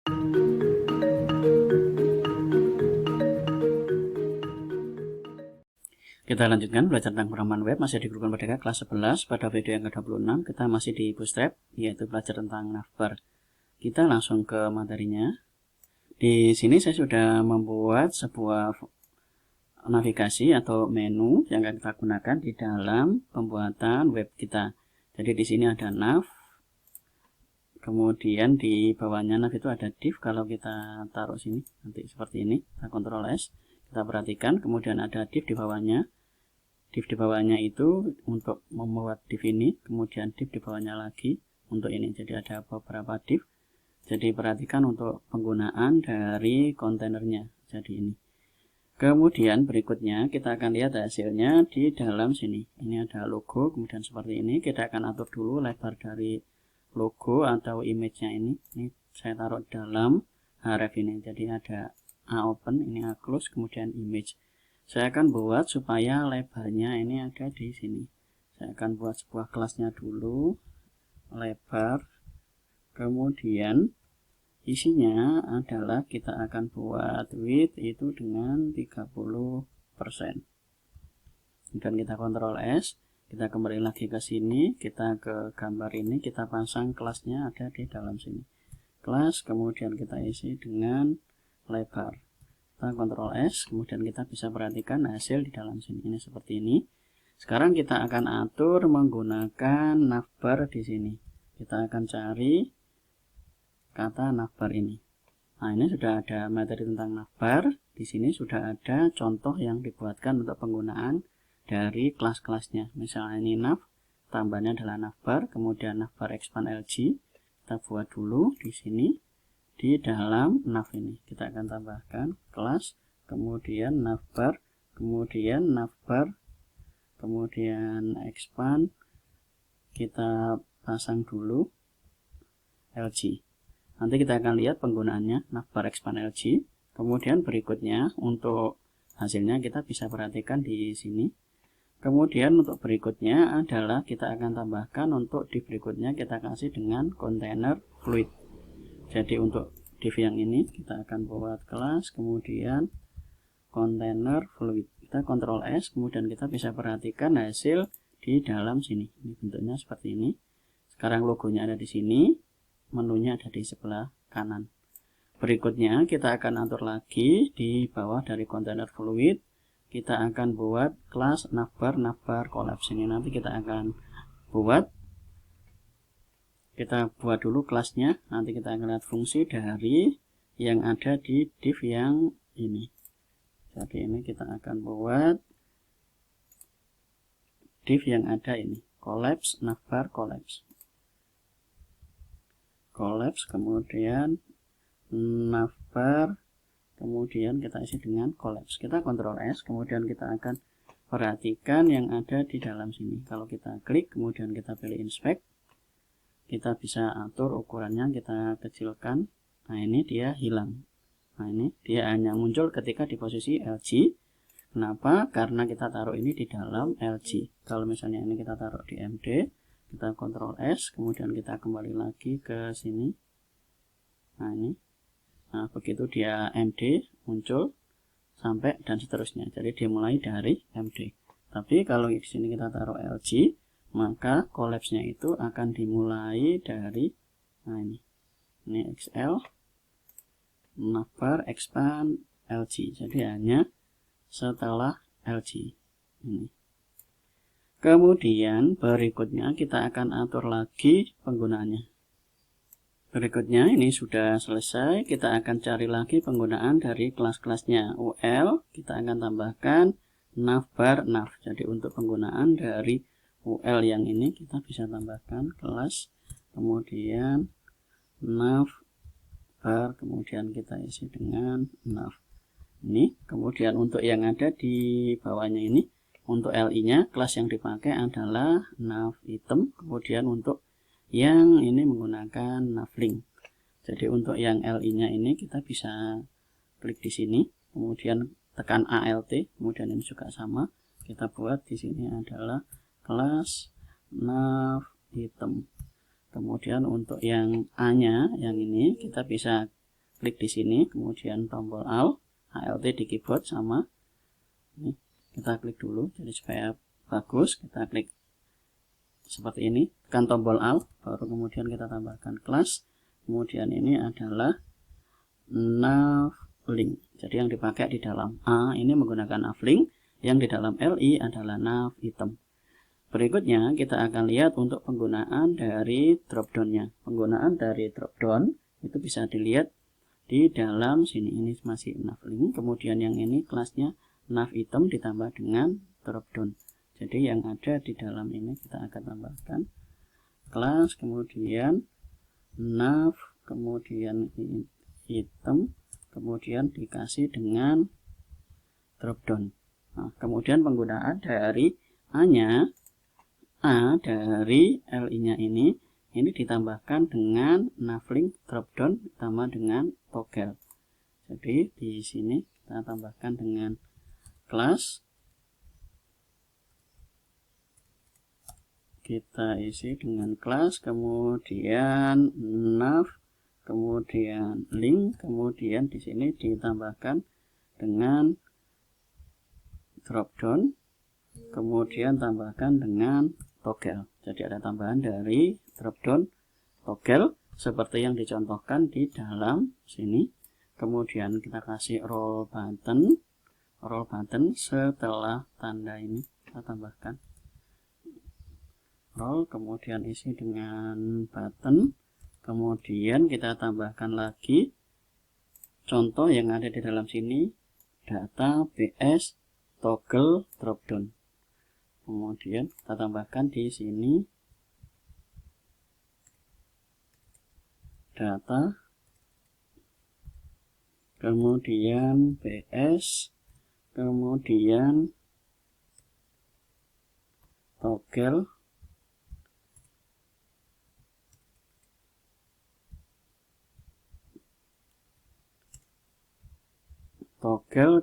Kita lanjutkan belajar tentang penggunaan web, masih di Guru Merdeka kelas 11. Pada video yang ke-26 kita masih di Bootstrap, yaitu belajar tentang navbar. Kita langsung ke materinya. Di sini saya sudah membuat sebuah navigasi atau menu yang akan kita gunakan di dalam pembuatan web kita. Jadi di sini ada nav, kemudian di bawahnya nav itu ada div. Kalau kita taruh sini nanti seperti ini, kita Ctrl S, kita perhatikan, kemudian ada div di bawahnya. Div di bawahnya itu untuk membuat div ini, kemudian div di bawahnya lagi untuk ini. Jadi ada beberapa div. Jadi perhatikan untuk penggunaan dari kontainernya. Jadi ini. Kemudian berikutnya kita akan lihat hasilnya di dalam sini. Ini ada logo, kemudian seperti ini. Kita akan atur dulu lebar dari logo atau image-nya ini. Ini saya taruh dalam href ini. Jadi ada A open, ini A close, kemudian image. Saya akan buat supaya lebarnya ini ada di sini. Saya akan buat sebuah kelasnya dulu, lebar, kemudian isinya adalah kita akan buat width itu dengan 30%. Dan kita Ctrl S, kita kembali lagi ke sini, kita ke gambar ini, kita pasang kelasnya ada di dalam sini. Kelas, kemudian kita isi dengan lebar. Kita Ctrl S, kemudian kita bisa perhatikan hasil di dalam sini. Ini seperti ini. Sekarang kita akan atur menggunakan navbar di sini. Kita akan cari kata navbar ini. Nah, ini sudah ada materi tentang navbar. Di sini sudah ada contoh yang dibuatkan untuk penggunaan dari kelas-kelasnya. Misalnya ini nav, tambahnya adalah navbar, kemudian navbar expand LG. Kita buat dulu di sini. Di dalam nav ini kita akan tambahkan kelas, kemudian navbar, kemudian expand, kita pasang dulu LG. Nanti kita akan lihat penggunaannya navbar expand LG. Kemudian berikutnya untuk hasilnya kita bisa perhatikan di sini. Kemudian untuk berikutnya adalah kita akan tambahkan untuk di berikutnya kita kasih dengan kontainer fluid. Jadi untuk div yang ini kita akan buat kelas, kemudian container fluid. Kita Ctrl S, kemudian kita bisa perhatikan hasil di dalam sini. Ini bentuknya seperti ini. Sekarang logonya ada di sini, menunya ada di sebelah kanan. Berikutnya kita akan atur lagi di bawah dari container fluid. Kita akan buat kelas navbar collapse. Ini nanti kita akan buat. Kita buat dulu kelasnya, nanti kita akan lihat fungsi dari yang ada di div yang ini. Jadi ini kita akan buat div yang ada ini, collapse, navbar collapse. Collapse, kemudian navbar, kemudian kita isi dengan collapse. Kita Ctrl S, kemudian kita akan perhatikan yang ada di dalam sini. Kalau kita klik, kemudian kita pilih inspect, kita bisa atur ukurannya, kita kecilkan. Nah, ini dia hilang. Nah, ini dia hanya muncul ketika di posisi LG. Kenapa? Karena kita taruh ini di dalam LG. Kalau misalnya ini kita taruh di MD, kita Ctrl S, kemudian kita kembali lagi ke sini. Nah, ini. Nah, begitu dia MD muncul sampai dan seterusnya. Jadi dimulai dari MD. Tapi kalau di sini kita taruh LG, maka collapse-nya itu akan dimulai dari, nah ini XL, navbar, expand, LG. Jadi hanya setelah LG ini. Kemudian berikutnya kita akan atur lagi penggunaannya. Berikutnya ini sudah selesai, kita akan cari lagi penggunaan dari kelas-kelasnya. UL kita akan tambahkan navbar nav. Jadi untuk penggunaan dari UL yang ini kita bisa tambahkan kelas, kemudian navbar, kemudian kita isi dengan nav. Ini kemudian untuk yang ada di bawahnya ini, untuk LI nya kelas yang dipakai adalah nav item, kemudian untuk yang ini menggunakan nav link. Jadi untuk yang LI nya ini kita bisa klik di sini, kemudian tekan ALT, kemudian ini juga sama, kita buat di sini adalah kelas nav item. Kemudian untuk yang A nya yang ini kita bisa klik di sini, kemudian tombol Alt di keyboard sama. Ini kita klik dulu, jadi supaya bagus kita klik seperti ini, tekan tombol Alt, baru kemudian kita tambahkan kelas. Kemudian ini adalah navlink, jadi yang dipakai di dalam A ini menggunakan navlink, yang di dalam LI adalah nav item. Berikutnya kita akan lihat untuk penggunaan dari dropdownnya. Penggunaan dari dropdown itu bisa dilihat di dalam sini, ini masih navlink, kemudian yang ini kelasnya nav item ditambah dengan dropdown. Jadi yang ada di dalam ini kita akan tambahkan kelas, kemudian nav, kemudian item, kemudian dikasih dengan dropdown. Nah, kemudian penggunaan dari A dari LI-nya ini ditambahkan dengan navlink dropdown ditambah dengan toggle. Jadi di sini kita tambahkan dengan kelas, kita isi dengan kelas, kemudian nav, kemudian link, kemudian di sini ditambahkan dengan dropdown, kemudian tambahkan dengan toggle. Jadi ada tambahan dari dropdown toggle seperti yang dicontohkan di dalam sini. Kemudian kita kasih roll button setelah tanda ini kita tambahkan roll, kemudian isi dengan button, kemudian kita tambahkan lagi contoh yang ada di dalam sini, data BS toggle dropdown. Kemudian kita tambahkan di sini data, kemudian BS, kemudian toggle,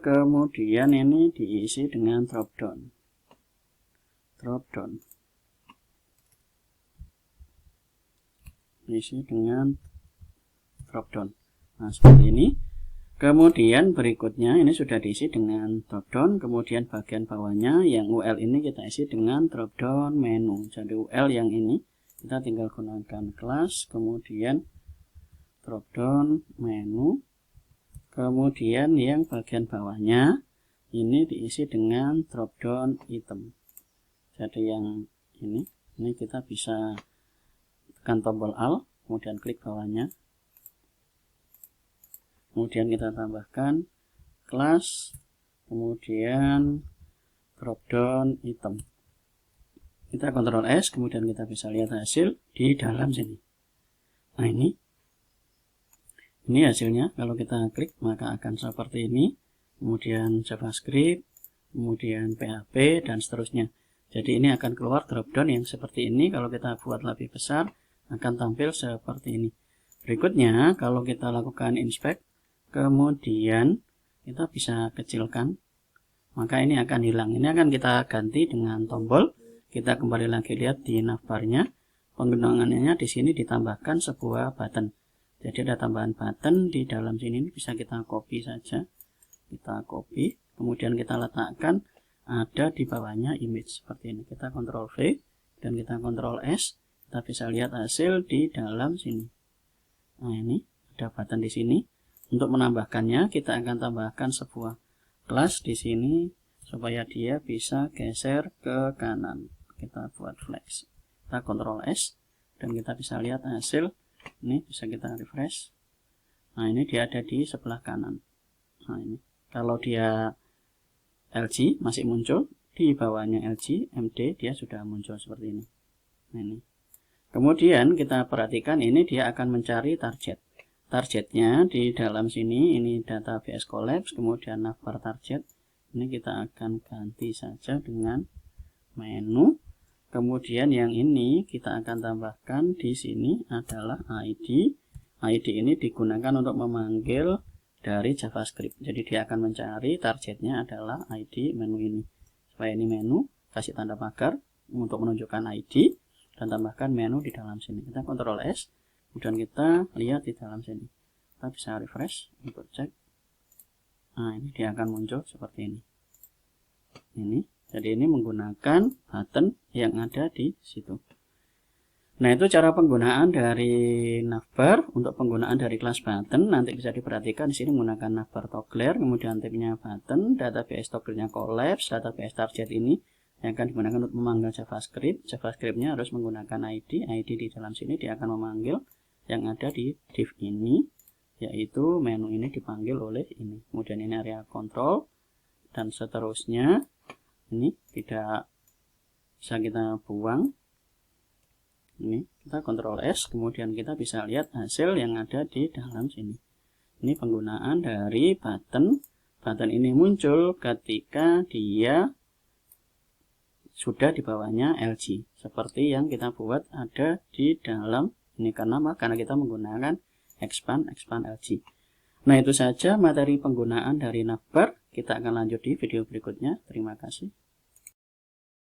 kemudian ini diisi dengan dropdown. Isi dengan dropdown. Nah, seperti ini. Kemudian berikutnya ini sudah diisi dengan dropdown, kemudian bagian bawahnya yang UL ini kita isi dengan dropdown menu. Jadi UL yang ini kita tinggal gunakan kelas, kemudian dropdown menu, kemudian yang bagian bawahnya ini diisi dengan dropdown item. Jadi yang ini kita bisa tekan tombol Alt, kemudian klik bawahnya, kemudian kita tambahkan kelas, kemudian dropdown item. Kita Ctrl S, kemudian kita bisa lihat hasil di dalam sini. Nah, ini hasilnya. Kalau kita klik maka akan seperti ini, kemudian JavaScript, kemudian PHP, dan seterusnya. Jadi ini akan keluar dropdown yang seperti ini. Kalau kita buat lebih besar akan tampil seperti ini. Berikutnya kalau kita lakukan inspect, kemudian kita bisa kecilkan, maka ini akan hilang. Ini akan kita ganti dengan tombol. Kita kembali lagi lihat di navbarnya, penggunaannya di sini ditambahkan sebuah button. Jadi ada tambahan button di dalam sini, ini bisa kita copy saja. Kita copy, kemudian kita letakkan ada di bawahnya image seperti ini. Kita Ctrl V dan kita Ctrl S. Kita bisa lihat hasil di dalam sini. Nah, ini ada button di sini. Untuk menambahkannya kita akan tambahkan sebuah kelas di sini supaya dia bisa geser ke kanan. Kita buat flex. Kita Ctrl S dan kita bisa lihat hasil. Ini bisa kita refresh. Nah, ini dia ada di sebelah kanan. Nah, ini kalau dia LG masih muncul, di bawahnya LG MD dia sudah muncul seperti ini. Nah, ini. Kemudian kita perhatikan ini dia akan mencari targetnya di dalam sini. Ini data BS Collapse, kemudian navbar target. Ini kita akan ganti saja dengan menu. Kemudian yang ini kita akan tambahkan di sini adalah ID. ID ini digunakan untuk memanggil dari JavaScript. Jadi dia akan mencari targetnya adalah ID menu ini. Supaya ini menu, kasih tanda pagar untuk menunjukkan ID dan tambahkan menu di dalam sini. Kita Ctrl S, kemudian kita lihat di dalam sini. Kita bisa refresh untuk cek. Nah, ini dia akan muncul seperti ini. Jadi ini menggunakan button yang ada di situ. Nah, itu cara penggunaan dari navbar. Untuk penggunaan dari kelas button nanti bisa diperhatikan di sini menggunakan navbar toggler, kemudian tipenya button, database togglernya collapse, database target ini yang akan digunakan untuk memanggil JavaScript. JavaScriptnya harus menggunakan ID di dalam sini dia akan memanggil yang ada di div ini, yaitu menu ini dipanggil oleh ini. Kemudian ini area control dan seterusnya. Ini tidak bisa kita buang. Ini kita Ctrl S, kemudian kita bisa lihat hasil yang ada di dalam sini. Ini penggunaan dari button. Button ini muncul ketika dia sudah di bawahnya LG, seperti yang kita buat ada di dalam ini. Karena kita menggunakan expand LG. Nah, itu saja materi penggunaan dari navbar. Kita akan lanjut di video berikutnya. Terima kasih.